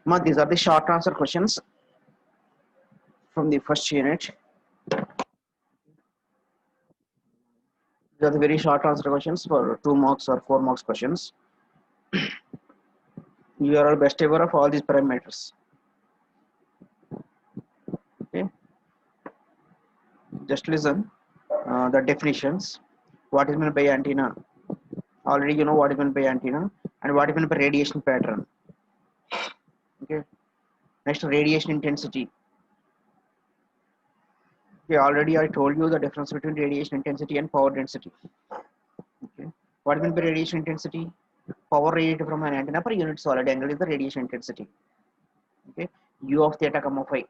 These are the short answer questions from the first unit. These are the very short answer questions for 2 marks or 4 marks questions. You are all best ever of all these parameters. Okay, just listen. The definitions. What is meant by antenna? Already you know what is meant by antenna and what is meant by radiation pattern. Okay. Next, radiation intensity. Okay, already I told you the difference between radiation intensity and power density. Okay. What is meant by radiation intensity? Power radiated from an antenna per unit solid angle is the radiation intensity. Okay. U of theta comma phi.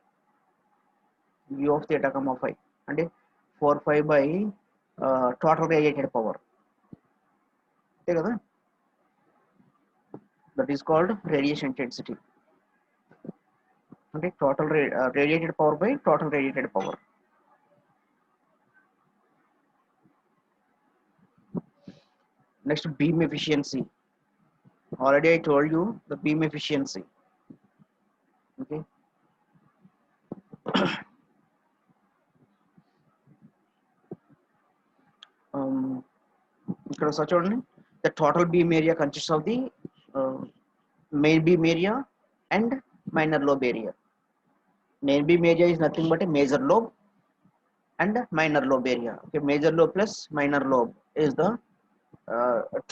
U of theta comma phi. And 4 phi by total radiated power. Okay, that is called radiation intensity. Okay, total radiated power by total radiated power. Next, beam efficiency. Already I told you the beam efficiency. Okay. ఇక్కడ ఒకసారి చూడండి, the total beam area consists of the main beam area and minor lobe area. Main beam area is nothing but a major lobe and minor lobe area. Okay, major lobe plus minor lobe is the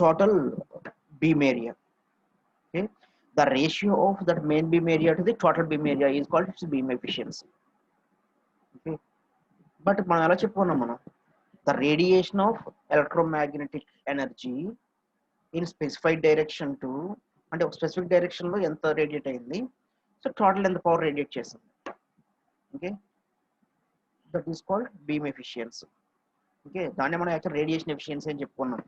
total beam area. Okay, the ratio of that main beam area to the total beam area is called its beam efficiency. Okay, but మనం ఎలా చెప్పుకున్నాం మనం, the radiation of electromagnetic energy in specified direction to, అంటే ఒక specific direction లో ఎంత radiate అయింది, so total ఎంత పవర్ రేడియేట్ చేసింది. Okay, that is called beam efficiency. Okay, దాన్ని మనం యాక్చువల్ రేడియేషన్ ఎఫిషియన్సీ అని చెప్పుకున్నాం.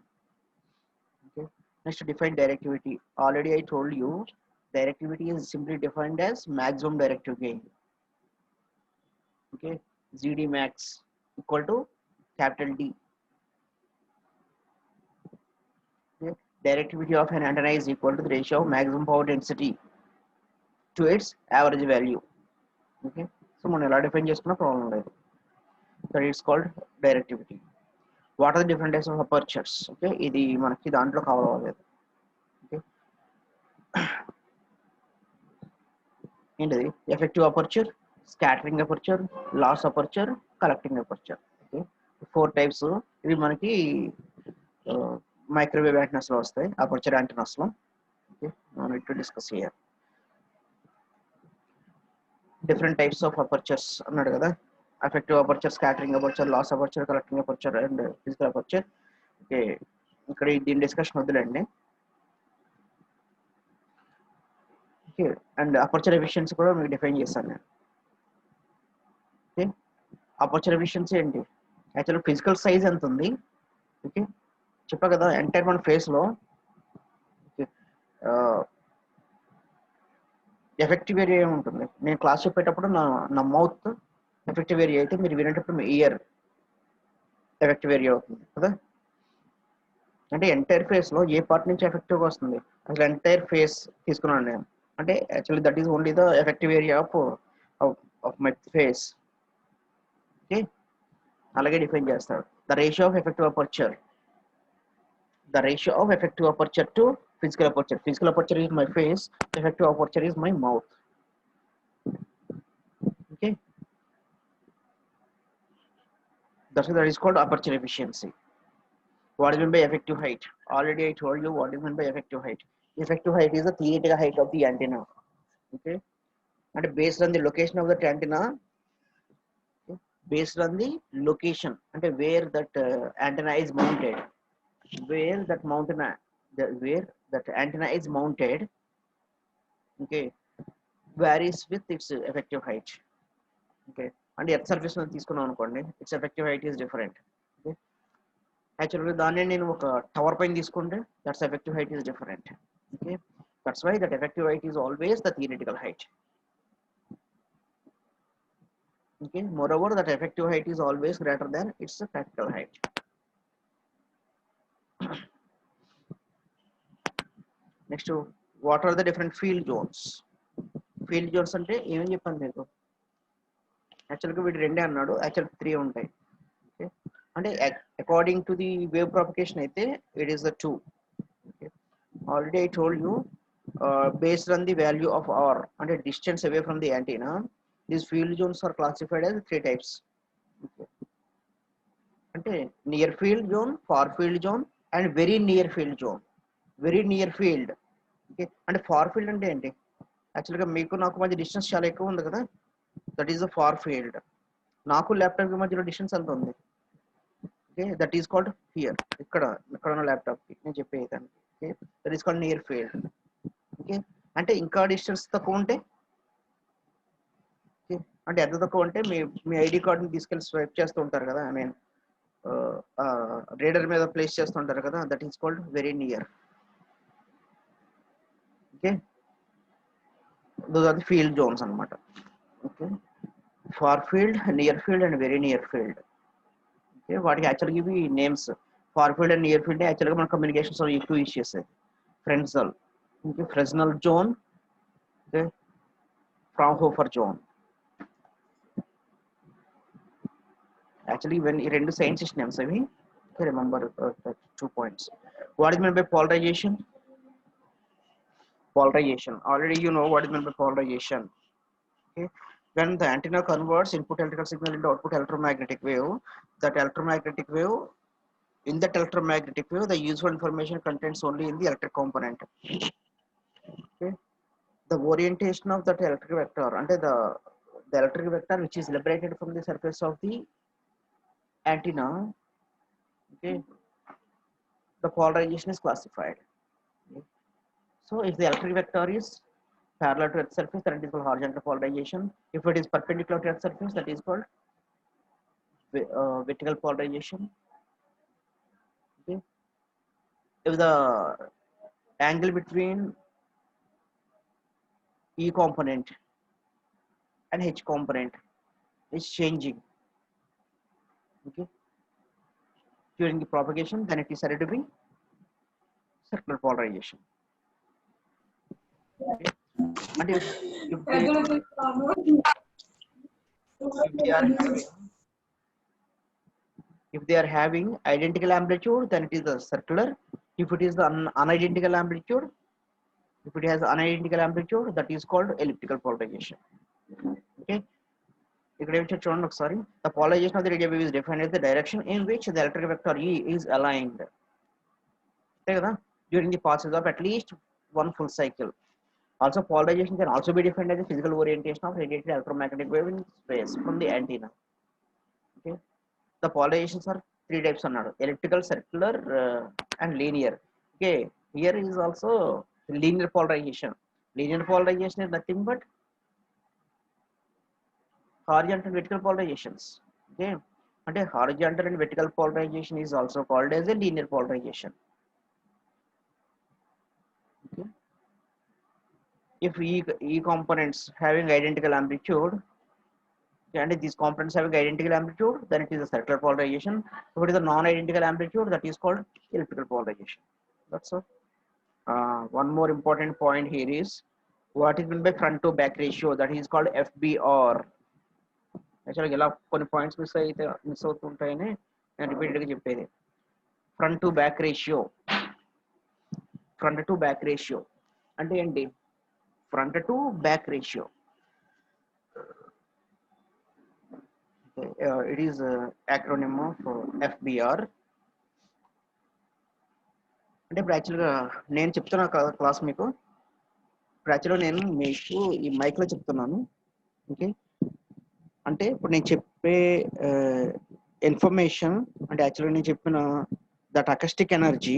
Okay, next define directivity. Already I told you directivity is simply defined as maximum directive gain. Okay, GD max equal to capital D. Okay, directivity of an antenna is equal to the ratio of maximum power density to its average value. Okay, so మనం ఎలా define చేసుకున్నా problem లేదు. That is called directivity. What are the different types of apertures? Okay, ఇది మనకి దాంట్లో కావాలి. Okay, ఏంటిది? Effective aperture, scattering aperture, loss aperture, collecting aperture. Okay, 4 types. ఇవి మనకి మైక్రోవేవ్ యాంటెనాస్ లో వస్తాయి, అపర్చర్ యాంటెనాస్ లో. Okay, no need to discuss here. Different types of apertures అన్నాడు కదా, effective aperture, scattering aperture, loss aperture, collecting aperture and physical aperture. Okay, ఇక్కడ దీని discussion వద్దులేండి. ఓకే, అండ్ అపర్చర్ ఎఫిషియన్సీ కూడా మీకు డిఫైన్ చేస్తాను నేను. ఓకే, అపర్చర్ ఎఫిషియన్సీ ఏంటి? యాక్చువల్ ఫిజికల్ సైజ్ ఎంత ఉంది. ఓకే, చెప్పా కదా ఎంటైర్ మన ఫేస్ లో ఎఫెక్టివ్ ఏరియా ఉంటుంది. నేను క్లాస్ చెప్పేటప్పుడు నా మౌత్ ఎఫెక్టివ్ ఏరియా అయితే, మీరు వినేటప్పుడు మీ ఇయర్ ఎఫెక్టివ్ ఏరియా అవుతుంది కదా. అంటే ఎంటైర్ ఫేస్ లో ఏ పార్ట్ నుంచి ఎఫెక్టివ్గా వస్తుంది, అసలు ఎంటైర్ ఫేస్ తీసుకున్నాను నేను. అంటే actually that is only the effective area of my face. Okay, అలాగే డిఫైన్ చేస్తాడు. The ratio of effective aperture, the ratio of effective aperture to physical aperture. Physical aperture is my face, effective aperture is my mouth. Okay, that is called aperture efficiency. What is meant by effective height? Already I told you what is meant by effective height. Effective height is the theoretical height of the antenna. Okay, and based on the location of the antenna, okay, based on the location and where that antenna is mounted, where that antenna is mounted, okay, varies with its effective height. Okay, and earth surface మీద తీసుకున్నాం అనుకోండి, it's effective height is different. Okay, యాక్చువల్గా దాన్ని నేను ఒక tower పైన తీసుకుంటే that's effective height is different. Okay, that's why that effective height is always the theoretical height. Okay, moreover that effective height is always greater than its practical height. Next, what are the different field zones? Field zones అంటే ఏమని చెప్పాను మీకు, యాక్చువల్గా వీడు రెండే అన్నాడు, actual 3 ఉంటాయి. Okay, అంటే according to the wave propagation అయితే it is the 2. Okay, already I told you based on the value of r అంటే distance away from the antenna, these field zones are classified as 3 types. Okay, అంటే near field zone, far field zone and very near field zone. Very near field, okay, అంటే far field అంటే ఏంటి, యాక్చువల్గా మీకు నాకు మధ్య distance చాలా ఎక్కువ ఉంది కదా, that is the far field. నాకు ల్యాప్టాప్కి మధ్యలో డిస్టెన్స్ ఎంత ఉంది, okay, that is called here, ఇక్కడ ఉన్న ల్యాప్టాప్కి నేను చెప్పేదానికి. Okay, that is called near field. Okay, అంటే ఇంకా డిస్టెన్స్ తక్కువ ఉంటే, ఓకే, అంటే ఎంత తక్కువ ఉంటే మీ ఐడి కార్డుని తీసుకెళ్ళి స్వైప్ చేస్తూ ఉంటారు కదా, ఐ మీన్ రీడర్ మీద ప్లేస్ చేస్తుంటారు కదా, that is called very near. Okay, those are the field zones అన్నమాట. Okay, far field, near field and very near field. Okay, వాటికి యాక్చువల్గా ఇవి names. Far field and near field యాక్చువల్గా మన communications ఎక్కువ యూజ్ చేసేది. Fresnel, okay, Fresnel zone, okay, Fraunhofer zone. Actually, when ఈ రెండు scientist names అవి, okay, remember 2 points. What is meant by polarization? Polarization, already you know what is meant by polarization. Okay, when the antenna converts input electrical signal into output electromagnetic wave, that electromagnetic wave, in that electromagnetic wave the useful information contains only in the electric component. Okay, the orientation of that electric vector, అంటే the electric vector which is liberated from the surface of the antenna, okay, the polarization is classified. Okay. So if the electric vector is parallel to Earth's surface, that is called horizontal polarization. If it is perpendicular to Earth's surface, that is called vertical polarization. Okay. If the angle between E component and H component is changing, okay, during the propagation, then it is said to be circular polarization. Okay. And if they are having identical amplitude, then it is the circular. If it is the unidentical amplitude, if it has unidentical amplitude, that is called elliptical polarization. Okay, the polarization of the radio wave is defined as the direction in which the electric vector E is aligned during the passage of at least one full cycle. Also, polarization can also be defined as the physical orientation of radiated electromagnetic wave in space from the antenna. Okay, the polarizations are 3 types: elliptical, circular, and linear. Okay, here is also linear polarization. Linear polarization is nothing but horizontal and vertical polarizations. Okay, and a horizontal and vertical polarization is also called as a linear polarization. Okay, if E components having identical amplitude, and these components having identical amplitude, then it is a circular polarization. If it is a non-identical amplitude, that is called elliptical polarization. That's all. One more important point here is what is meant by front to back ratio, that is called FBR. Actually, ఇలా కొన్ని points miss అవుతుంటాయని నేను రిపీటెడ్గా చెప్పేది. Front to back ratio, front to back ratio అంటే ఏంటి? Front to back ratio, it is acronym of FBR. అంటే ఇప్పుడు యాక్చువల్గా నేను చెప్తున్నా క్లాస్ మీకు, ఇప్పుడు యాక్చువల్గా నేను మీకు ఈ మైక్లో చెప్తున్నాను. ఓకే, అంటే ఇప్పుడు నేను చెప్పే ఇన్ఫర్మేషన్ అంటే యాక్చువల్గా నేను చెప్పిన దట్ అకస్టిక్ ఎనర్జీ,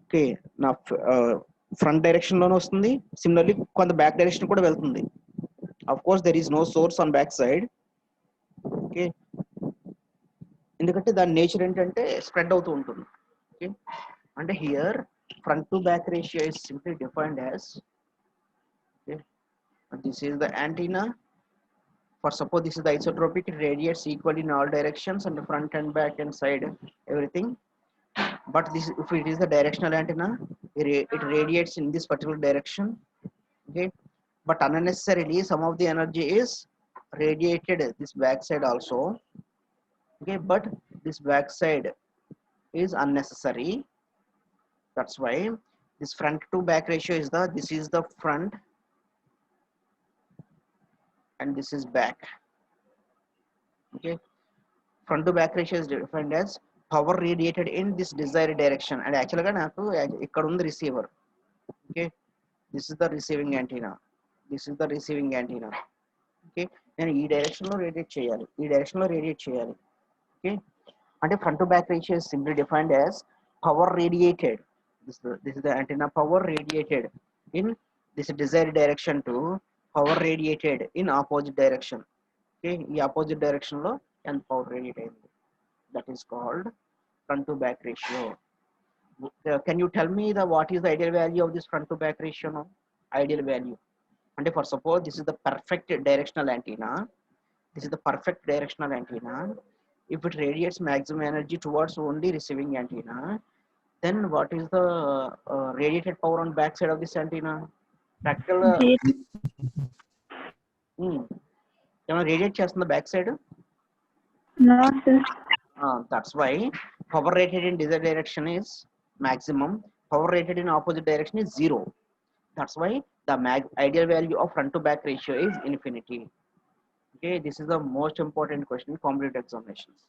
ఓకే, నా ఫ్రంట్ డైరెక్షన్లోనే వస్తుంది, సిమిలర్లీ కొంత బ్యాక్ డైరెక్షన్ కూడా వెళ్తుంది. Of course there is no source on back side. Okay, ఎందుకంటే దాని నేచర్ ఏంటంటే స్ప్రెడ్ అవుతూ ఉంటుంది. ఓకే, అంటే here front to back ratio is simply defined as, okay, this is the antenna. For suppose this is the isotropic, it radiates equally in all directions and the front and back and side everything. But this, if it is the directional antenna, it radiates in this particular direction. Okay, but unnecessarily some of the energy is radiated this backside also. Okay, but this backside is unnecessary. That's why this front to back ratio is the, this is the front and this is back. Okay, front to back ratio is defined as power radiated in this desired direction. And actually ga naku ikkada undi receiver. Okay, this is the receiving antenna, this is the receiving antenna. Okay, నేను ఈ direction లో radiate చేయాలి, ఈ direction లో radiate చేయాలి. Okay, అంటే front to back ratio is simply defined as power radiated, this is the antenna power radiated in this desired direction to power radiated in opposite direction. Okay, ఈ opposite direction లో ఎంత power radiate అయింది, that is called front to back ratio. Can you tell me the what is the ideal value of this front to back ratio now? Ideal value, and for suppose this is the perfect directional antenna, this is the perfect directional antenna. If it radiates maximum energy towards only receiving antenna, then what is the radiated power on back side of this antenna? Practical ఏమైనా radiate చేస్తుందా back side? Not this. That's why power rated in desired direction is maximum, power rated in opposite direction is 0. That's why the ideal value of front to back ratio is infinity. Okay, this is the most important question in competitive examinations.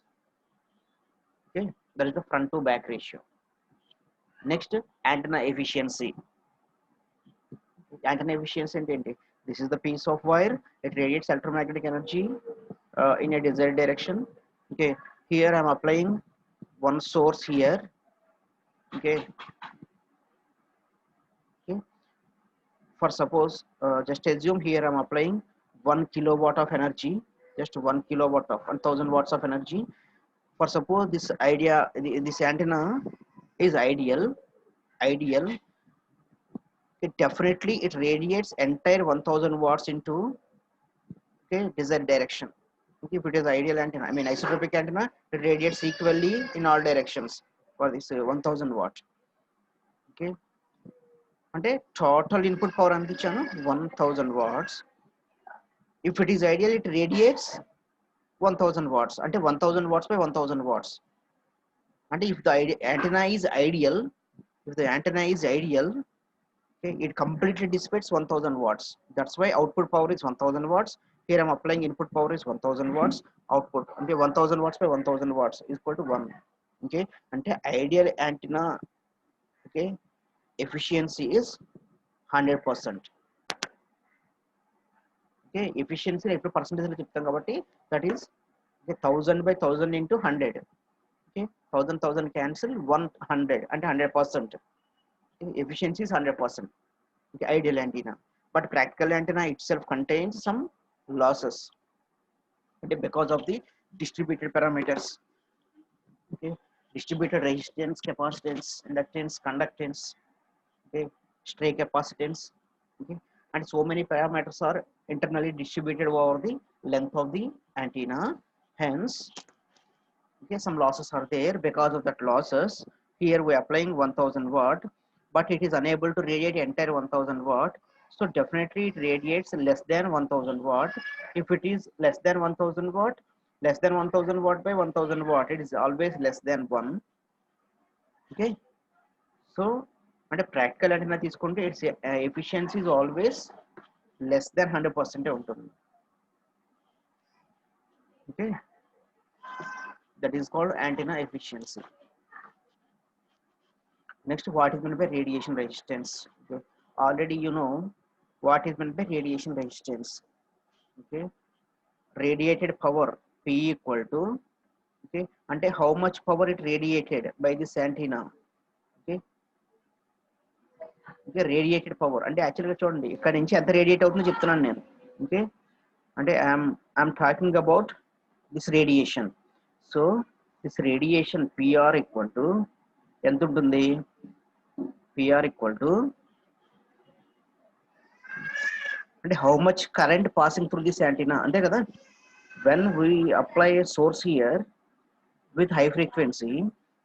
Okay, that is the front to back ratio. Next, antenna efficiency. Antenna efficiency ante, this is the piece of wire, it radiates electromagnetic energy in a desired direction. Okay, here I am applying one source here. Okay, okay, for suppose just assume here I am applying 1 kilowatt of energy, just 1 kilowatt of 1000 watts of energy. For suppose this idea, this antenna is ideal, it definitely it radiates entire 1000 watts into, okay, desired direction. Okay, if it is ideal antenna, I mean isotropic antenna, it radiates equally in all directions for this 1000 watt. Okay, అంటే total input power ఎంత ఇచ్చాను 1000 watts. If it is ideal, it radiates 1000 watts, అంటే 1000 watts by 1000 watts. అంటే if the antenna is ideal, okay, it completely dissipates 1000 watts. That's why output power is 1000 watts. Here I'm applying input power is 1000 watts, output అంటే 1000 watts by 1000 watts is equal to 1. Okay, అంటే ideal antenna, okay, efficiency is 100%. Okay, efficiency ఎప్పుడు percentage లో చెప్తాం కాబట్టి that is 1000 by 1000 into 100. Okay, 1000 cancel 100 అంటే 100%. Efficiency is 100%. Okay, ideal antenna, but practical antenna itself contains some losses, okay, because of the distributed parameters. Okay, distributed resistance, capacitance, inductance, conductance, okay, stray capacitance. Okay, and so many parameters are internally distributed over the length of the antenna. Hence, okay, some losses are there. Because of that losses, here we are applying 1000 watt, but it is unable to radiate entire 1000 watt. So definitely it radiates less than 1000 watt. If it is less than 1000 watt, less than 1000 watt by 1000 watt, it is always less than 1. Okay, so అంటే practical అంటేనా తీసుకుంటే it's efficiency is always less than 100% ఉంటుంది. Okay, that is called antenna efficiency. Next, what is meant by radiation resistance? Okay, already you know what is meant by radiation resistance. Okay, radiated power P equal to, okay, అంటే how much power it radiated by this antenna. Okay, okay, radiated power అంటే యాక్చువల్గా చూడండి ఇక్కడ నుంచి ఎంత radiate అవుతుందో చెప్తున్నాను నేను. ఓకే, అంటే I'm talking about this radiation. So this radiation PR equal to ఎంత ఉంటుంది, PR equal to అంటే how much current passing through this antenna అంతే కదా. When we apply a source here with high frequency,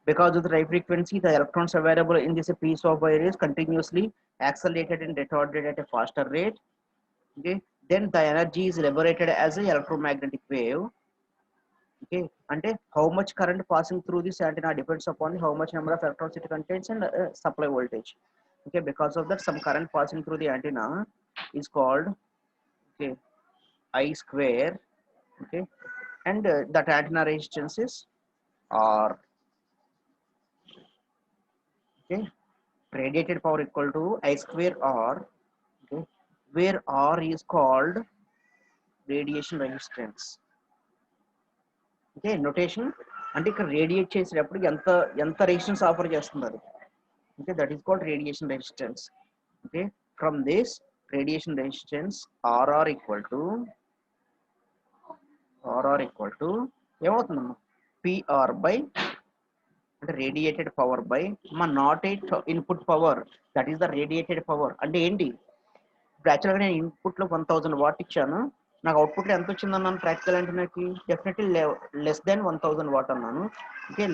because of the high frequency, the electrons available in this piece of wire is continuously accelerated and retarded at a faster rate. Okay, then the energy is liberated as a electromagnetic wave. Okay, and how much current passing through this antenna depends upon how much number of electrons it contains and supply voltage. Okay, because of that some current passing through the antenna is called, okay, I square. Okay, and that antenna resistance is R. Okay, radiated power equal to I square R. Okay, where R is called radiation resistance. Okay notation అంటే ఇక్కడ radiate చేసేటప్పుడు ఎంత ఎంత resistance offer చేస్తుంది అది. Okay that is called radiation resistance. Okay from this radiation resistance RR equal to ఏమవుతుందమ్మా PR by అంటే radiated power by మా not eight input power, that is the radiated power. అంటే ఏంటి, ఇప్పుడు యాక్చువల్గా నేను ఇన్పుట్లో 1000 వాట్ ఇచ్చాను, నాకు అవుట్పుట్లో ఎంత వచ్చింది అన్నాను ప్రాక్టికల్ అంటే నాకు డెఫినెట్లీ లెస్ దాన్ 1000 వాట్ అన్నాను. Okay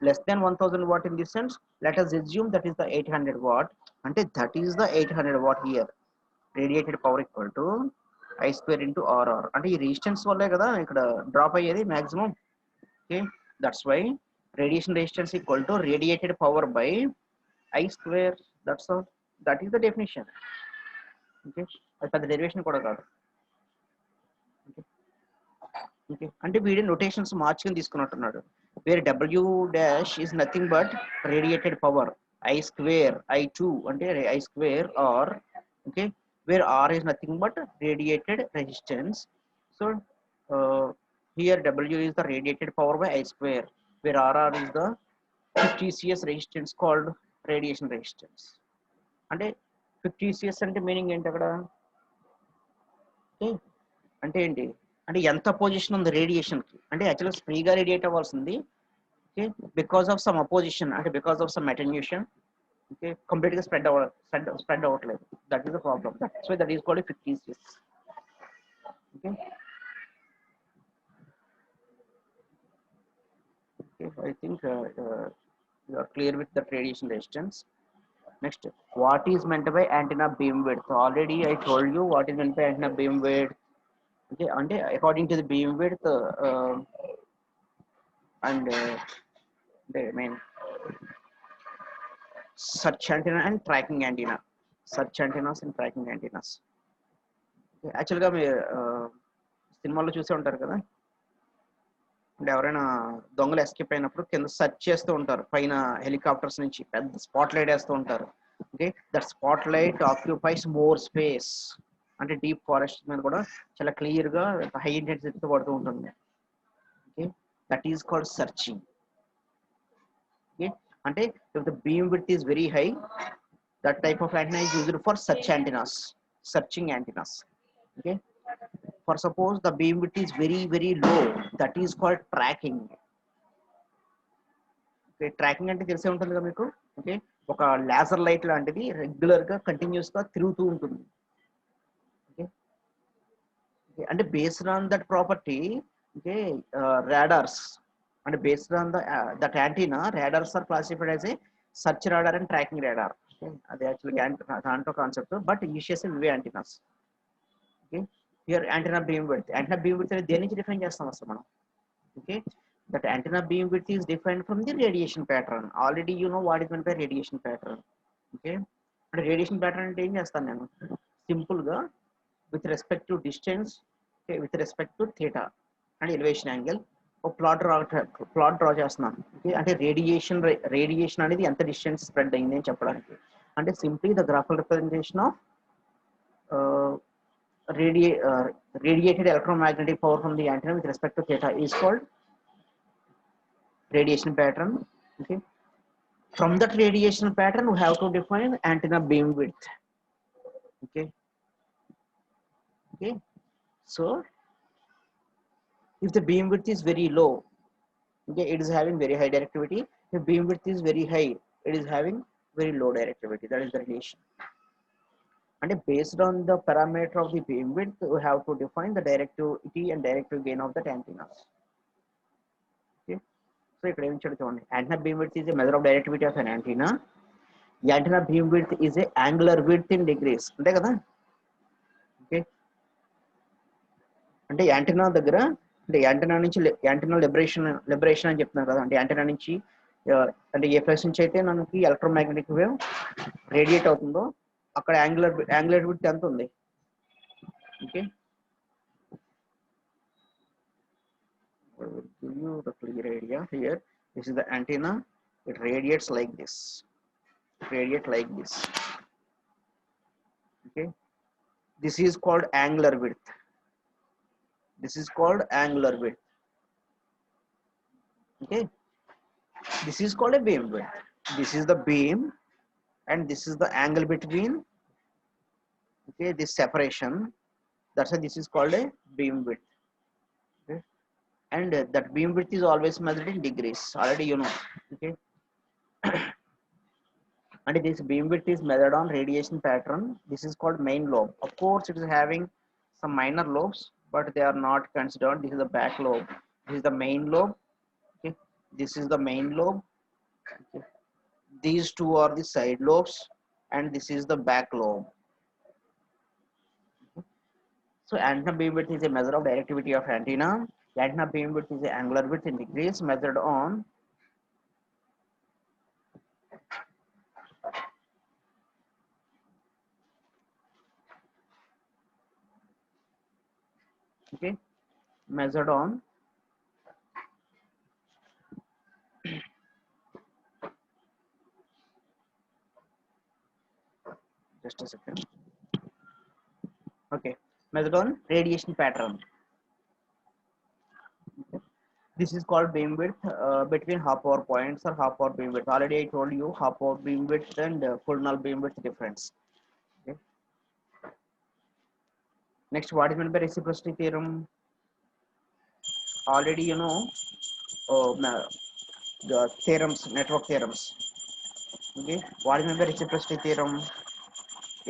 less than 1000 watt in this sense let us assume that is the 800 watt. అంటే that is the 800 watt here. Radiated power equal to I square into RR. అంటే ఈ resistance వల్లే కదా ఇక్కడ drop అయ్యేది maximum. Okay that's why radiation resistance equal to radiated power by I square. That's all, that is the definition. Okay అది పెద్ద derivation కూడా కాదు. ఓకే అంటే వీడి నొటేషన్స్ మార్చుకుని తీసుకున్నట్టున్నాడు. Where W dash is nothing but radiated power I square I2 అంటే I square R. Okay where R is nothing but radiated resistance. So here W is the radiated power by I square, where RR is the 50 CS resistance called radiation resistance. అంటే 50 CS అంటే meaning ఏంటి అక్కడ, అంటే ఏంటి అంటే ఎంత position ఉంది radiation కి, అంటే యాక్చువల్గా ఫ్రీగా రేడియేట్ అవ్వాల్సింది. Okay because of some opposition, అంటే because of some attenuation. Okay complete గా స్ప్రెడ్ అవ్వట్లేదు. That is the problem. That's why that is called 50 CS. Okay I think you are clear with the radiation resistance. Next, what is meant by antenna beam width? Already I told you what is meant by antenna beam width. Okay, and according to the beam width and I mean search antenna and tracking antenna, search antennas and tracking antennas. యాక్చువల్గా మీరు సినిమాలో చూసే ఉంటారు కదా, అంటే ఎవరైనా దొంగలు escape అయినప్పుడు కింద సెర్చ్ చేస్తూ ఉంటారు, పైన హెలికాప్టర్స్ నుంచి పెద్ద స్పాట్ లైట్ వేస్తూ ఉంటారు. Okay that spotlight occupies more space. అంటే డీప్ ఫారెస్ట్ మీద కూడా చాలా క్లియర్ గా హై ఇంటెన్సిటీతో పడుతూ ఉంటుంది. Okay that is called searching. Okay అంటే if the beam width is very high, that type of antenna is used for search antennas, searching antennas. Okay, for suppose the beam width is very low, that is called tracking. Okay, tracking అంటే తెలిసే ఉంటుంది కదా మీకు. Okay ఒక laser light లాంటిది regular గా continuous గా తిరుగుతూ ఉంటుంది. ఓకే అంటే based on that property, okay radars అంటే based on that antenna radars are classified as a search radar and tracking radar. అది యాక్చువల్గా దాంట్లో కాన్సెప్ట్, బట్ యూస్ చేసే ఇవే antennas. Okay here antenna beam width, antenna beam width అనేది దేని నుంచి define చేస్తాం అసలు మనం. Okay that antenna beam width is defined from the radiation pattern. Already you know what is mean by radiation pattern. Okay అంటే radiation pattern అంటే ఏం చేస్తాను నేను సింపుల్ గా with respect to distance, with respect to theta and elevation angle ఒక plot draw చేస్తున్నాను. Okay అంటే radiation అనేది ఎంత డిస్టెన్స్ స్ప్రెడ్ అయింది అని చెప్పడానికి. అంటే simply the graphical representation of radiated electromagnetic power from the antenna with respect to theta is called radiation pattern. Okay, from that radiation pattern we have to define antenna beam width. Okay, so if the beam width is very low, okay, it is having very high directivity. If beam width is very high, it is having very low directivity. That is the relation. And based on the parameter of the beam width, we have to define the directivity and directive gain of the antennas. Okay, so ఇక్కడ ఏం చూడండి, antenna beam width is a measure of directivity of an antenna. The antenna beam width is a angular width in degrees, అంతే కదా. Okay, అంటే antenna దగ్గర అంటే antenna నుంచి antenna liberation అని చెప్తున్నారు కదా, అంటే యాంటెన్నా నుంచి అంటే ఏ ప్లేస్ నుంచి అయితే మనకి ఎలక్ట్రోమాగ్నెటిక్ వేవ్ రేడియేట్ అవుతుందో అక్కడ యాంగులర్ విడ్త్ ఎంత ఉంది. Okay, I will give you the clear idea here. This is the antenna. It radiates like this. Okay, this is called angular width. Okay, this is called a beam width. This is the beam and this is the angle between, okay, this separation. That's why this is called a beam width. Okay, and that beam width is always measured in degrees, already you know. Okay, and this beam width is measured on radiation pattern. This is called main lobe. Of course it is having some minor lobes, but they are not considered. This is the back lobe, this is the main lobe. Okay, this is the main lobe. Okay, these two are the side lobes and this is the back lobe. So antenna beam width is a measure of directivity of antenna. Antenna beam width is the angular width in degrees measured on okay, measured on just a second. Okay, measured on radiation pattern. Okay. This is called beam width between half power points or half power beam width. Already I told you half power beam width and full null beam width difference. Okay. Next, what is meant by reciprocity theorem? Already you know the theorems, network theorems. Okay, what is meant by reciprocity theorem?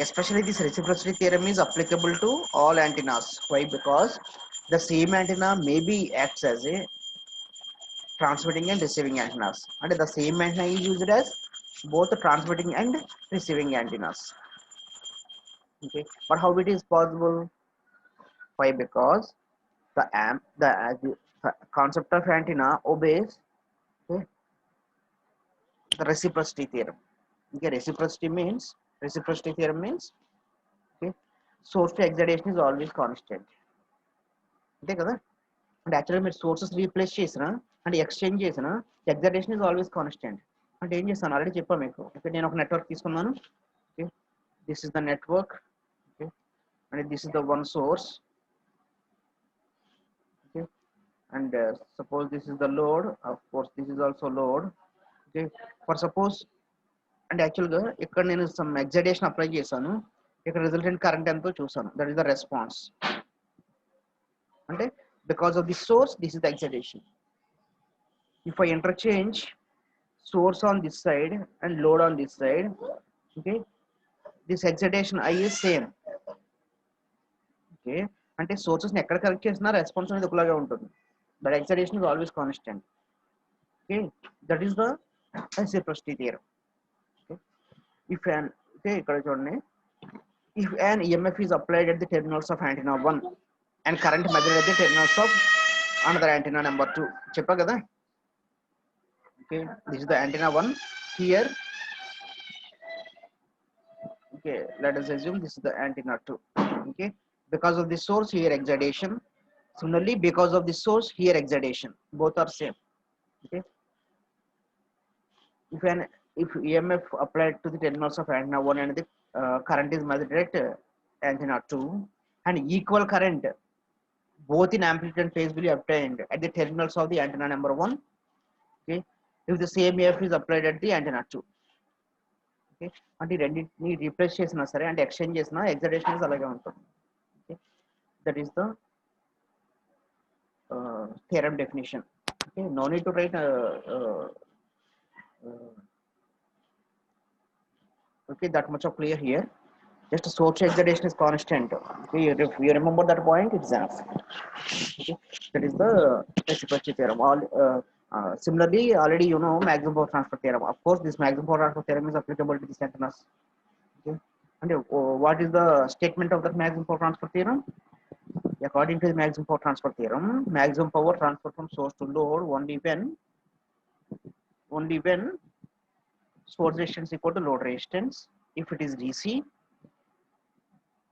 Especially this reciprocity theorem is applicable to all antennas. Why? Because the same antenna may be acts as a transmitting and receiving antennas, and the same antenna is used as both transmitting and receiving antennas. Okay, but how it is possible? Why? Because the concept of antenna obeys, okay, the reciprocity theorem. Okay, reciprocity theorem means, okay, source to excitation is always constant. అంతే కదా, అంటే యాక్చువల్గా మీరు sources replace చేసిన అంటే exchange చేసిన excitation is always constant. అంటే ఏం చేస్తాను ఆల్రెడీ చెప్పాను మీకు. ఓకే, నేను ఒక నెట్వర్క్ తీసుకున్నాను. Okay, this is the network. Okay, and this is the one source. Okay, and suppose this is the load. Of course this is also load. Okay, for suppose అంటే యాక్చువల్గా ఇక్కడ నేను some excitation apply చేశాను, ఇక్కడ resultant current ఎంతో చూసాను, that is the response. అంటే because of the source, this is the excitation. If I interchange source on this side and load on this side, okay, this excitation I is same. Okay, అంటే sources ని ఎక్కడ connect చేసినా response అనేది ఒకలాగే ఉంటుంది, but excitation is always constant. Okay, that is the reciprocity theorem. Okay, if an, okay, ఇక్కడ చూడండి, if an EMF is applied at the terminals of antenna 1 and current measured at the terminals of another antenna number 2, చెప్పా కదా. Okay, this is the antenna 1 here. Okay, let us assume this is the antenna 2. Okay, because of the source here excitation, similarly because of the source here excitation, both are same. Okay, if EMF applied to the terminals of antenna 1 and the current is measured at antenna 2 and equal current both in amplitude and phase will be obtained at the terminals of the antenna number 1. Okay, if the same EMF is applied at the antenna 2. Okay, అంటే రెండింటిని replace చేసినా సరే అంటే exchange చేసినా excitation is అలాగే ఉంటుంది. Okay, that is the theorem definition. Okay, no need to write okay, that much of clear here. Just source excitation is constant. Okay, if you remember that point, it's enough. Okay, that is the reciprocity theorem. All similarly, already you know maximum power transfer theorem. Of course, this maximum power transfer theorem is applicable to these antennas. Okay, and what is the statement of that maximum power transfer theorem? According to the maximum power transfer theorem, maximum power transfer from source to load only when source resistance equal to load resistance if it is DC,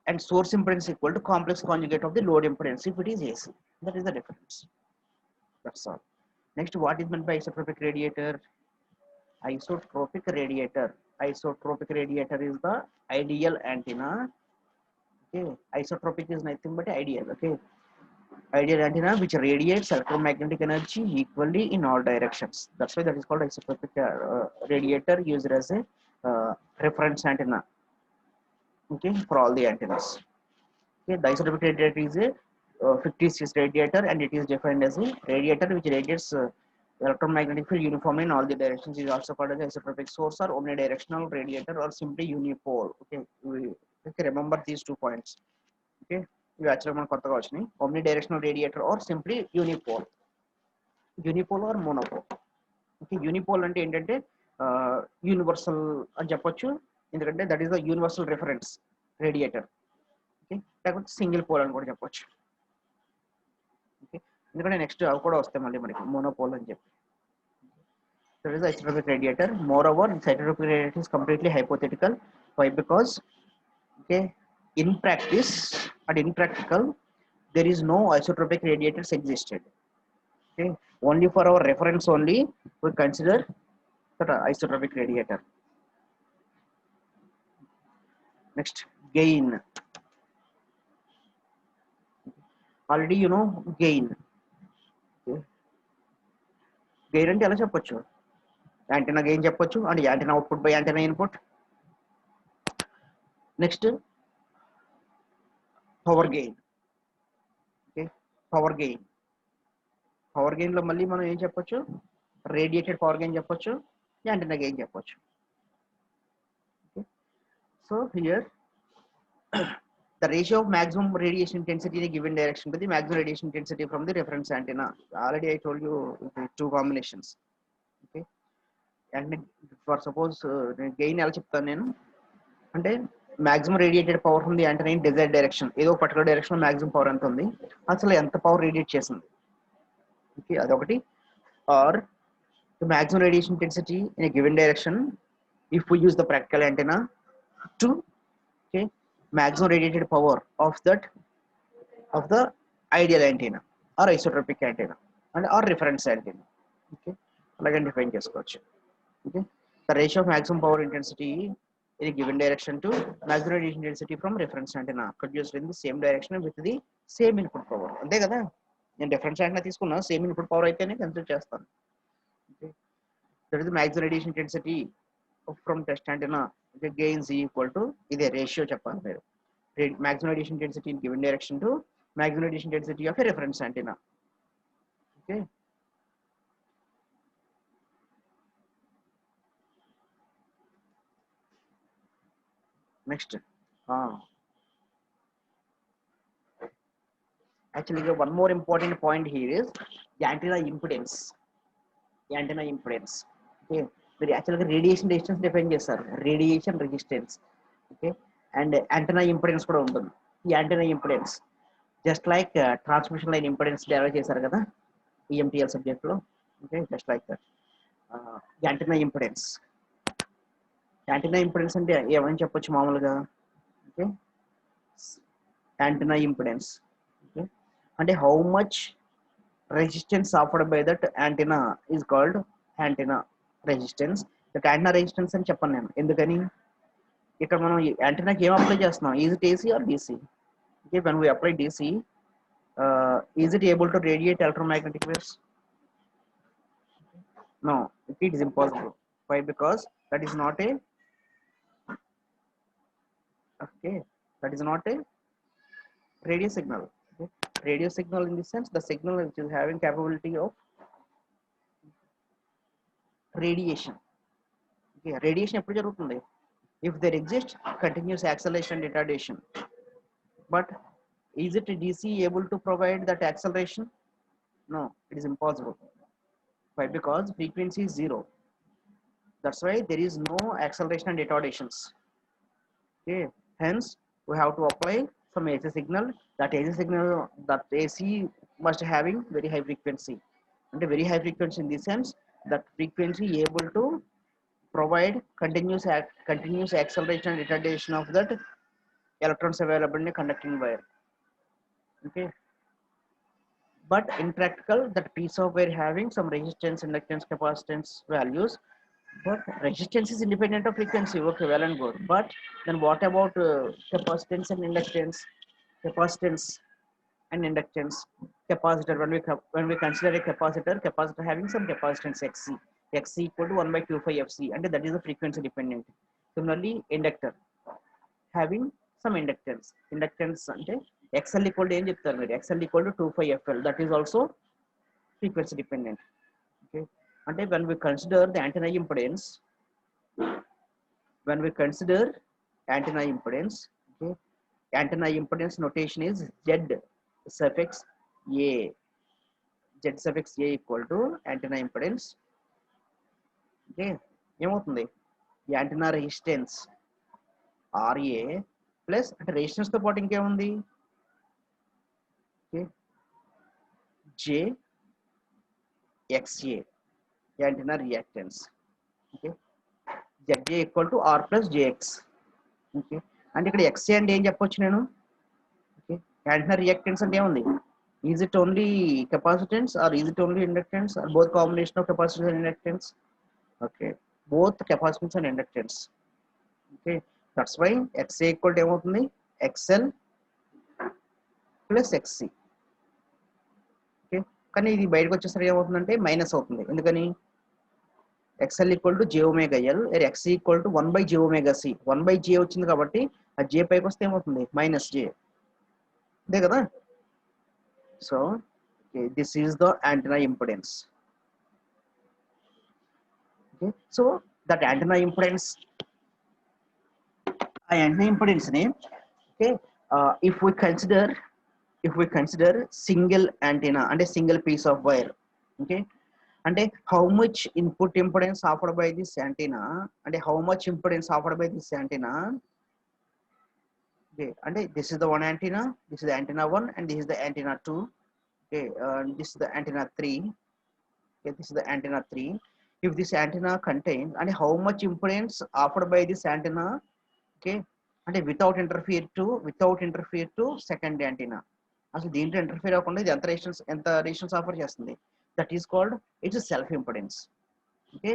and source impedance equal to complex conjugate of the load impedance if it is AC. That is the difference. That's all. Next, what is meant by isotropic radiator? Isotropic radiator. Isotropic radiator is the ideal antenna. Okay, isotropic is nothing but ideal. Okay, ideal antenna which radiates electromagnetic energy equally in all directions. That's why that is called isotropic radiator, used as a reference antenna. Okay, for all the antennas. Okay, the isotropic radiator is a fictitious radiator, and it is defined as a radiator which radiates electromagnetic field uniformly in all the directions. It is also called as isotropic source or omnidirectional radiator or simply unipole. Okay, remember these 2 points. Okay, ఇవి యాక్చువల్గా మనం కొత్తగా వచ్చినాయి. omnidirectional radiator or simply unipole. Unipole or monopole. Okay, unipole అంటే ఏంటంటే universal అని చెప్పొచ్చు, ఎందుకంటే that is the universal reference radiator. Okay, లేకపోతే సింగిల్ పోల్ అని కూడా చెప్పొచ్చు. ఓకే, ఎందుకంటే నెక్స్ట్ అవి కూడా వస్తాయి మళ్ళీ మనకి మోనోపోల్ అని చెప్పి. That is the isotropic radiator. Moreover, this isotropic radiator is completely hypothetical. Why? Because okay, in practice and in practical, there is no isotropic radiators existed. Okay, only for our reference only we consider that isotropic radiator. Next, gain. Already you know gain. Okay. Gain అంటే ఎలా చెప్పొచ్చు? Antenna gain చెప్పొచ్చు, and antenna output by antenna input. Next power gain. Okay, power gain. Power gain లో మళ్ళీ మనం ఏం చెప్పొచ్చు? Radiated power gain చెప్పొచ్చు, యాంటెన్నా గెయిన్ చెప్పొచ్చు. Okay, so here the ratio of maximum radiation intensity in a given direction to the maximum radiation intensity from the reference antenna. Already I told you the 2 combinations. Okay, and for suppose gain ఎలా చెప్తాను నేను అంటే maximum radiated power from the antenna in desired direction, ఏదో particular direction లో maximum power ఎంత ఉంది, అసలు ఎంత పవర్ రేడియేట్ చేసింది. ఓకే, అదొకటి. Or the maximum radiation intensity in a given direction if we use the practical antenna to okay maximum radiated power of the ideal antenna or isotropic antenna and or reference antenna. Okay, అలాగే define చేసుకోవచ్చు. Okay, the ratio of maximum power intensity in a given direction to maximum radiation intensity from reference antenna produced in the same direction with the same input power. అంతే కదా, నేను difference antenna తీసుకున్నా same input power అయితేనే consider చేస్తాను. Okay, that is the maximum radiation intensity from test antenna. The gains equal to ఇదే ratio చెప్పాలి మీరు. Maximum radiation intensity in given direction to maximum radiation intensity of a reference antenna. Okay, next actually one more important point here is the antenna impedance. Okay, మీరు యాక్చువల్గా radiation resistance define చేస్తారు, radiation resistance. Okay, and antenna impedance కూడా ఉంటుంది. ఈ antenna impedance just like transmission line impedance develop చేశారు కదా ఈఎంటీఎల్ సబ్జెక్ట్లో. Okay, just like that antenna impedance. Antenna impedance అంటే ఏమని చెప్పొచ్చు మామూలుగా? ఓకే, యాంటెన్నా ఇంపిడెన్స్ ఓకే అంటే how much resistance offered by that antenna is called antenna resistance. That antenna resistance అని చెప్పను నేను, ఎందుకని ఇక్కడ మనం యాంటెన్నాకి ఏం అప్లై చేస్తున్నాం? Is it AC or DC? Okay, when we apply DC, is it able to radiate electromagnetic waves? No, it is impossible. Why? Because that is not a okay, that is not a radio signal. Okay? Radio signal in the sense the signal which is having capability of radiation. Okay, radiation ఎప్పుడు జరుగుతుంది? If there exists continuous acceleration and retardation. But is it DC able to provide that acceleration? No, it is impossible. Why? Because frequency is 0. That's why there is no acceleration and retardations. Okay, hence we have to apply some AC signal. That AC must having very high frequency. And a very high frequency in the sense that frequency able to provide continuous acceleration and retardation of that electrons available in a conducting wire. Okay, but in practical, that piece of wire having some resistance, inductance, capacitance values. But resistance is independent of frequency. Okay, well and good. But then what about capacitance and inductance? Capacitance and inductance. Capacitor. When we consider a capacitor having some capacitance Xc equal to 1 by 2 pi Fc, and that is a frequency dependent. Similarly, inductor having some inductance. Inductance ante XL equal to em cheptaru meer. XL equal to 2 pi FL. That is also frequency dependent. Okay, and when we consider the antenna impedance, okay, antenna impedance notation is Z suffix A. Z suffix A equal to antenna impedance. Okay, ఏమవుతుంది ఈ antenna resistance RA plus అంటే resistance తో పాటు ఇంకేముంది JXA antenna reactance. Okay, ZA equal to R plus JX. Okay, అంటే ఇక్కడ XA అంటే ఏం చెప్పొచ్చు నేను? ఓకే, యాంటెన్నా రియాక్టెన్స్ అంటే ఏముంది? Is it only capacitance or is it only inductance or both combination of capacitance and inductance? Okay, both capacitance and inductance. Okay, that's why XA equal to ఏమవుతుంది? XL plus XC. Okay, కానీ ఇది బయటకు వచ్చేసరికి ఏమవుతుందంటే minus అవుతుంది. ఎందుకని? XL equal to JωL, XC equal to 1 by JωC. 1 by J వచ్చింది కాబట్టి ఆ J పైకి వస్తే ఏమవుతుంది? Minus J. అంతే కదా? So okay, this is the antenna impedance. Okay, so that antenna impedance ne, okay, if we consider single antenna and a single piece of wire, okay, and how much input impedance offered by this antenna and how much impedance offered by this antenna. Okay, and this is the one antenna, this is the antenna 1 and this is the antenna 2. Okay, this is the antenna 3. Okay, this is the antenna 3. If this antenna contains and how much impedance offered by this antenna, okay, and without interfere to second antenna, అసలు దీంట్లో interfere అవ్వకుండా ఇది ఎంత resistance offer చేస్తుంది, that is called it's self impedance. Okay,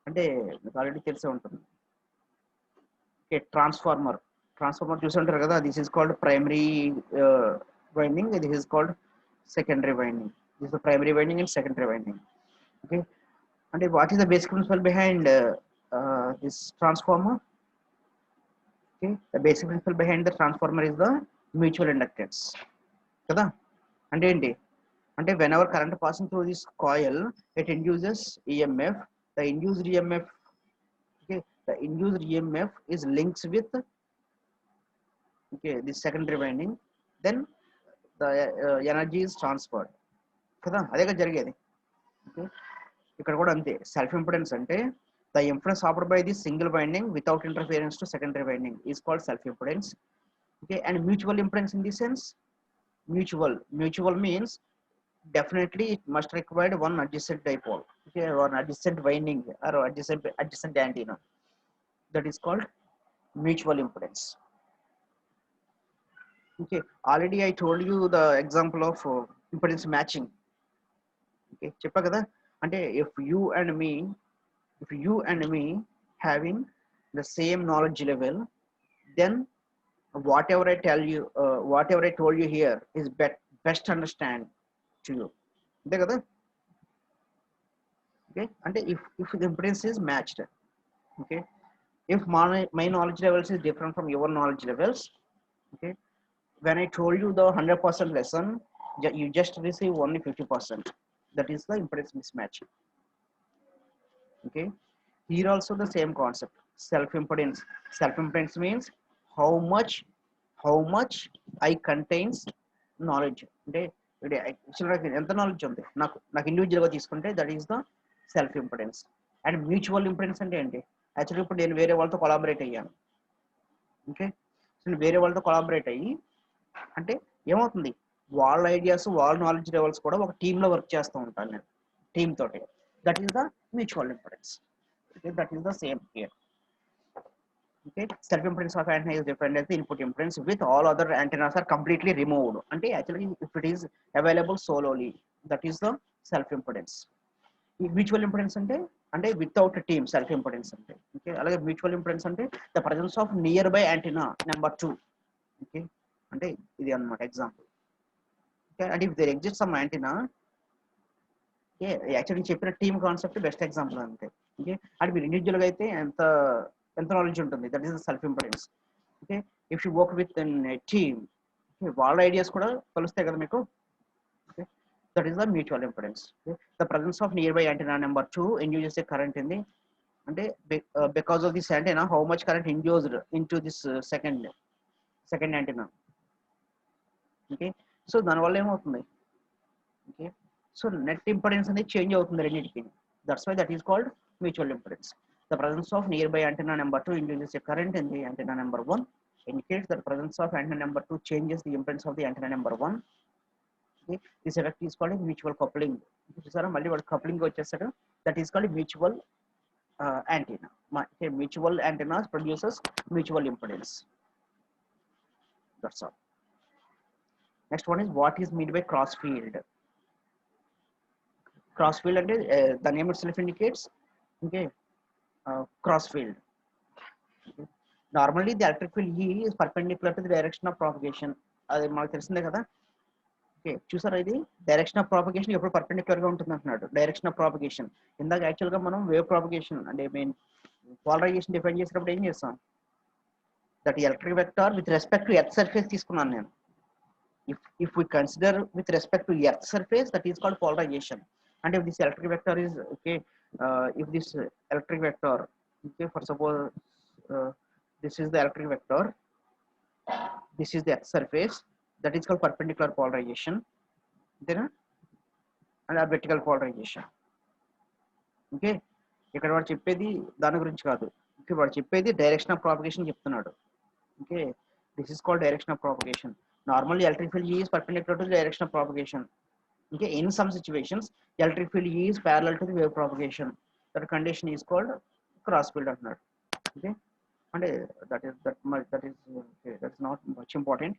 అంటే మీకు already తెలిసే ఉంటుంది. ఓకే, ట్రాన్స్ఫార్మర్ చూసి ఉంటారు కదా, this is called primary winding, this is called secondary winding. This is the primary winding and secondary winding. Okay, and what is the basic principle behind this transformer? Okay, the basic principle behind the transformer is the mutual inductance kada. And enti ante whenever current passing through this coil, it induces EMF. The induced EMF, okay, the induced EMF is linked with, okay, this secondary winding, then the energy is transferred కదా, అదే కదా జరిగేది. Okay, ఇక్కడ కూడా అంతే. Self impedance అంటే the impedance offered by this single winding without interference to secondary winding is called self impedance. Okay, and mutual impedance in this sense, mutual means definitely it must require one adjacent dipole, okay, or an adjacent winding or adjacent antenna. That is called mutual impedance. Okay, already I told you the example of impedance matching. Okay, చెప్పా కదా, అంటే if you and me having the same knowledge level, then whatever I told you here is best understand to you. అంతే కదా. Okay, అంటే if the impedance is matched, okay, if my knowledge levels is different from your knowledge levels, okay, when I told you the 100% lesson, you just receive only 50%. That is the impedance mismatch. Okay, here also the same concept, self impedance means how much I contains knowledge. అంటే యాక్చువల్గా ఎంత knowledge ఉంది నాకు ఇండివిజువల్గా తీసుకుంటే, that is the self impedance. And mutual impedance అంటే ఏంటి? యాక్చువల్గా ఇప్పుడు నేను వేరే వాళ్ళతో కొలాబరేట్ అయ్యాను. ఓకే, వేరే వాళ్ళతో కొలాబరేట్ అయ్యి అంటే ఏమవుతుంది, వాళ్ళ ఐడియాస్ వాళ్ళ నాలెడ్జ్ లెవెల్స్ కూడా ఒక టీంలో వర్క్ చేస్తూ ఉంటాను నేను టీమ్ తోటి. That is the mutual importance. That is the same here. Okay, self impedance of antenna is defined as the input impedance with all other antennas are completely removed. అంటే actually if it is available solely, that is the self impedance. ఈ mutual impedance అంటే అంటే without team self impedance అంటే. Okay, అలాగే mutual impedance అంటే the presence of nearby antenna number 2. Okay, అంటే ఇది అన్నమాట ఎగ్జాంపుల్. ఓకే, అంటే if there exist some antenna, okay, actually చెప్పిన టీమ్ కాన్సెప్ట్ బెస్ట్ ఎగ్జాంపుల్ అంతే. ఓకే, అంటే మీరు ఇండివిజువల్గా అయితే ఎంత ఎంత నాలెడ్జ్ ఉంటుంది, that is the self impedance. Okay, if you work with in team, వాళ్ళ ఐడియాస్ కూడా కలుస్తాయి కదా మీకు. Okay, that is the mutual impedance. Okay? The presence of nearby antenna number 2 induces a current in the, and because of this antenna, how much current induced into this second antenna. Okay, so దాని వల్ల ఏమవుతుంది, okay, so net impedance అనేది change అవుతుంది రెండింటికి. That's why that is called mutual impedance. The presence of nearby antenna number 2 induces a current in the antenna number 1 indicates that the presence of antenna number 2 changes the impedance of the antenna number 1. This effect is called mutual coupling. చూసారా మళ్ళీ వాడు coupling వచ్చేసాడు. That is called mutual antenna. Mutual antennas produces mutual impedance. That's all. Next one is what is mean by cross field. Cross field అంటే the name itself indicates. Okay, cross field. Normally the electric field E is perpendicular to the direction of propagation. అది మనకు తెలిసిందే కదా. Okay, చూసారా ఇది direction of propagation ఎప్పుడు perpendicular గా ఉంటుంది అంటున్నాడు. డైరెక్షన్ ఆఫ్ ప్రాపగేషన్ ఇందాక యాక్చువల్ గా మనం వేవ్ ప్రాపగేషన్ అంటే మెయిన్ పోలరైజేషన్ డిఫైన్ చేసినప్పుడు ఏం చేస్తాం, that electric vector with respect to earth surface తీసుకున్నాను నేను. If we consider with respect to earth surface, that is called polarization. అంటే if this electric vector is okay, if this electric vector, okay, for suppose this is the electric vector, this is the earth surface, that is called perpendicular polarization, then and vertical polarization. Okay, ఇక్కడ వాడు చెప్పేది దాని గురించి కాదు, ఇక్కడ వాడు చెప్పేది direction of propagation చెప్తున్నాడు. Okay, this is called direction of propagation. Normally electric field E is perpendicular to the direction of propagation. Okay, in some situations electric field E is parallel to the wave propagation. That condition is called cross field అంటున్నాడు. Okay, అంటే that is okay, that's not much important.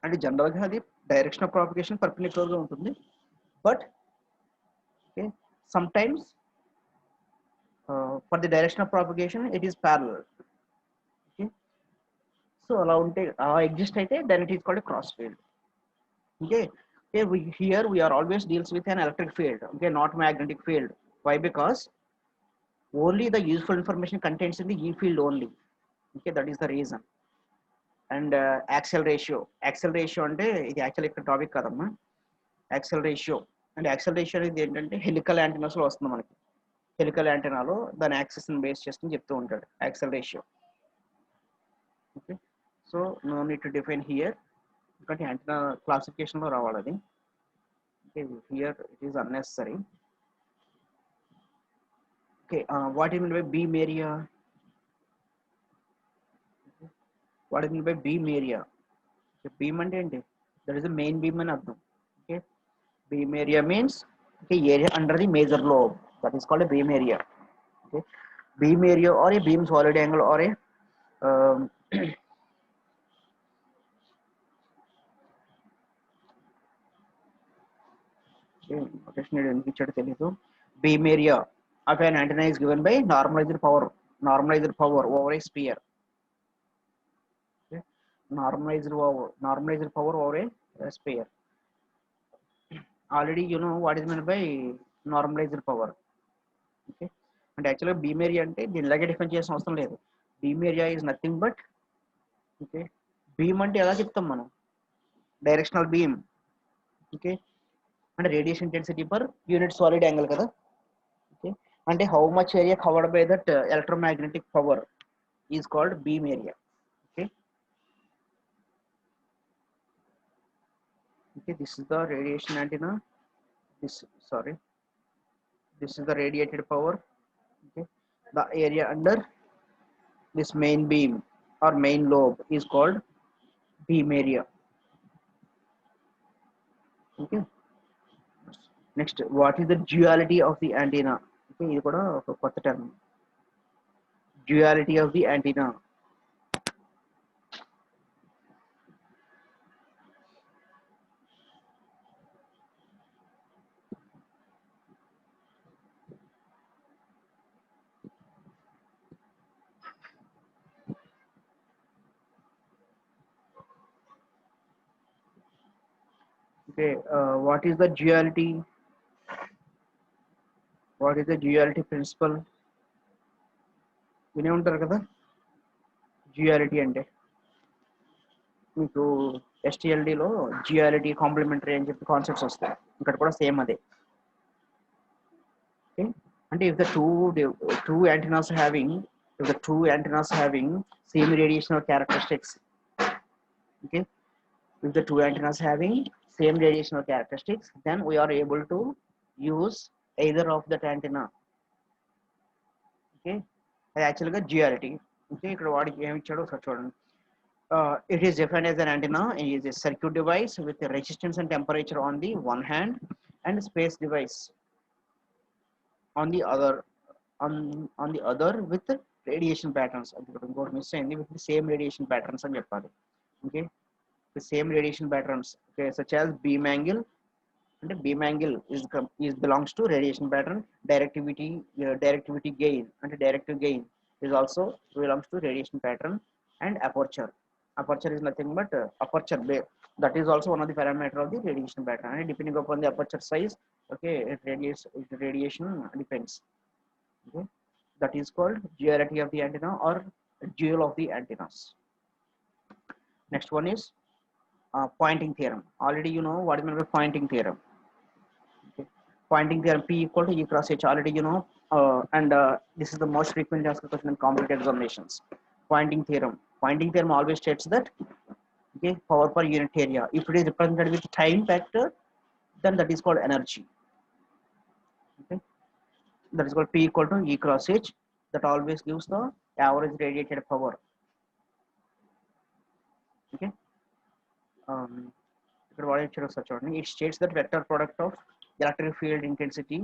అంటే జనరల్గా అది direction of propagation perpendicular గా ఉంటుంది, but okay sometimes for the direction of propagation it is parallel. Okay, so అలా ఉంటే exist అయితే then it is called cross field. Okay, here we are always deals with an electric field, okay, not magnetic field. Why? Because only the useful information contains in the E field only. Okay, that is the reason. And axle ratio అంటే ఇది actual ఇక్కడ topic కదమ్మా. Axle ratio అనేది ఏంటంటే helical యాంటెనాస్లో వస్తుంది మనకి. Helical యాంటెనాలో దాని యాక్సెస్ని base చేసుకుని చెప్తూ ఉంటాడు axial ratio. Okay, so no need to define here, ఎందుకంటే యాంటెనా క్లాసిఫికేషన్లో రావాలి అది. Okay, here it is unnecessary. Okay, what you mean by beam area? What do you mean by beam area? Okay, beam అంటే ఏంటి? That is the main beam అని అర్థం. Okay, beam area means okay, area under the major lobe. That is called a beam area. Okay, beam area or a beam solid angle or a notation ఎందుకు ఇచ్చాడో తెలీదు. Beam area of an antenna is given by normalized power over a sphere. Normalized power over a sphere. Already you know what is meant by normalized power. Okay, and actually beam area అంటే దీనిలాగే define చేయాల్సిన అవసరం లేదు. Beam area is nothing but okay, beam అంటే ఎలా చెప్తాం మనం, directional beam. Okay, అంటే radiation intensity per unit solid angle కదా. ఓకే, అంటే how much area covered by that electromagnetic power is called beam area. Okay, this is the radiation antenna. This is the radiated power. Okay, the area under this main beam or main lobe is called beam area. Okay. Next, what is the duality of the antenna? Okay, ఇది కూడా ఒక కొత్త term. Duality of the antenna. Okay, what is the duality? What is the duality principle? వినే ఉంటారు కదా duality అంటే. మీకు ఎస్టిఎల్డిలో duality complementary అని చెప్పి కాన్సెప్ట్స్ వస్తాయి, ఇక్కడ కూడా సేమ్ అదే. ఓకే, అంటే if the two antennas having same radiational characteristics, okay, if the two antennas having same radiational characteristics, then we are able to use either of that antenna. Okay, అది యాక్చువల్గా duality. Okay, ఇక్కడ వాడికి ఏమి ఇచ్చాడో ఒకసారి చూడండి. It is defined as an antenna. It is a circuit device with a resistance and temperature on the one hand and space device on the other, on the other with radiation patterns. With the same radiation patterns అని చెప్పాలి. Okay, the same radiation patterns, okay, such as beam angle. And beam angle is belongs to radiation pattern. Directivity gain and directive gain is also belongs to radiation pattern. And aperture is nothing but aperture that is also one of the parameter of the radiation pattern, and depending upon the aperture size, okay, radiation depends. Okay, that is called duality of the antenna or dual of the antennas. Next one is pointing theorem. Already you know what is meant by pointing theorem. Okay. Pointing theorem, P equal to E cross H, already you know, and this is the most frequently asked question in competitive examinations. Pointing theorem always states that, okay, power per unit area, if it is represented with time factor, then that is called energy. Okay, that is called P equal to E cross H, that always gives the average radiated power. Okay, it states that vector product of electric field intensity,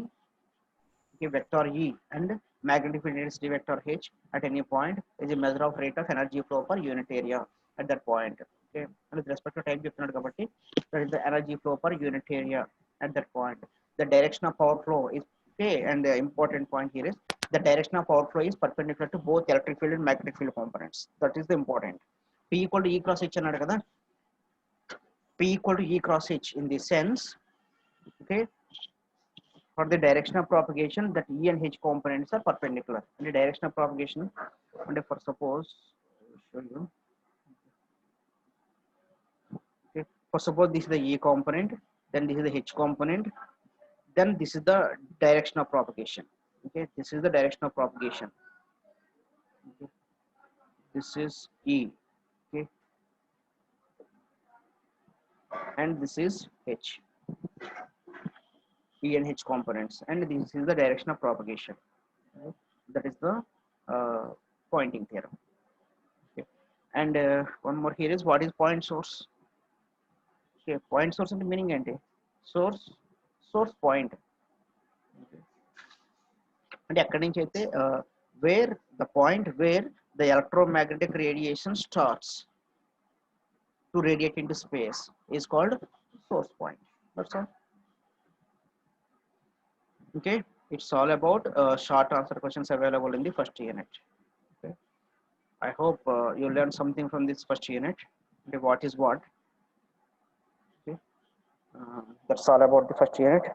okay, vector E and magnetic field intensity vector H at any point is a measure of rate of energy flow per unit area at that point. Okay, and with respect to time cheptunadu kabatti, that is the energy flow per unit area at that point. The direction of power flow is, okay, and the important point here is the direction of power flow is perpendicular to both electric field and magnetic field components. That is the important. P equal to E cross H annadu kada, P equal to E cross H in the sense, okay, for the direction of propagation that E and H components are perpendicular. And the direction of propagation, and for suppose, show you, okay, for suppose this is the E component, then this is the H component, then this is the direction of propagation. Okay, this is the direction of propagation. Okay. This is E, okay, and this is H, E and H components, and this is the direction of propagation. Okay. That is the pointing theorem. Okay. And one more here is, what is point source? Okay, point source and meaning ante source point. Okay. And akkadi nunchi aithe where the point where the electromagnetic radiation starts to radiate into space is called source point. That's all. Okay, it's all about short answer questions available in the first unit. Okay, I hope you learned something from this first unit. Okay, what is what? Okay, that's all about the first unit.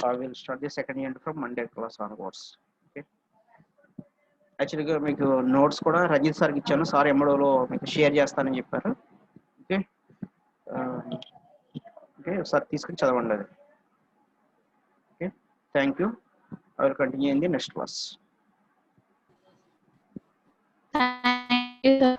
I will start the second unit from Monday class onwards. Okay, actually మీకు notes కూడా రంజిత్ సార్కి ఇచ్చాను, sir ఎంఎడోలో మీకు share చేస్తానని చెప్పారు. Okay, okay, sir తీసుకుని చదవండి అది. Okay, thank you. I will continue in the next class. Thank you, sir.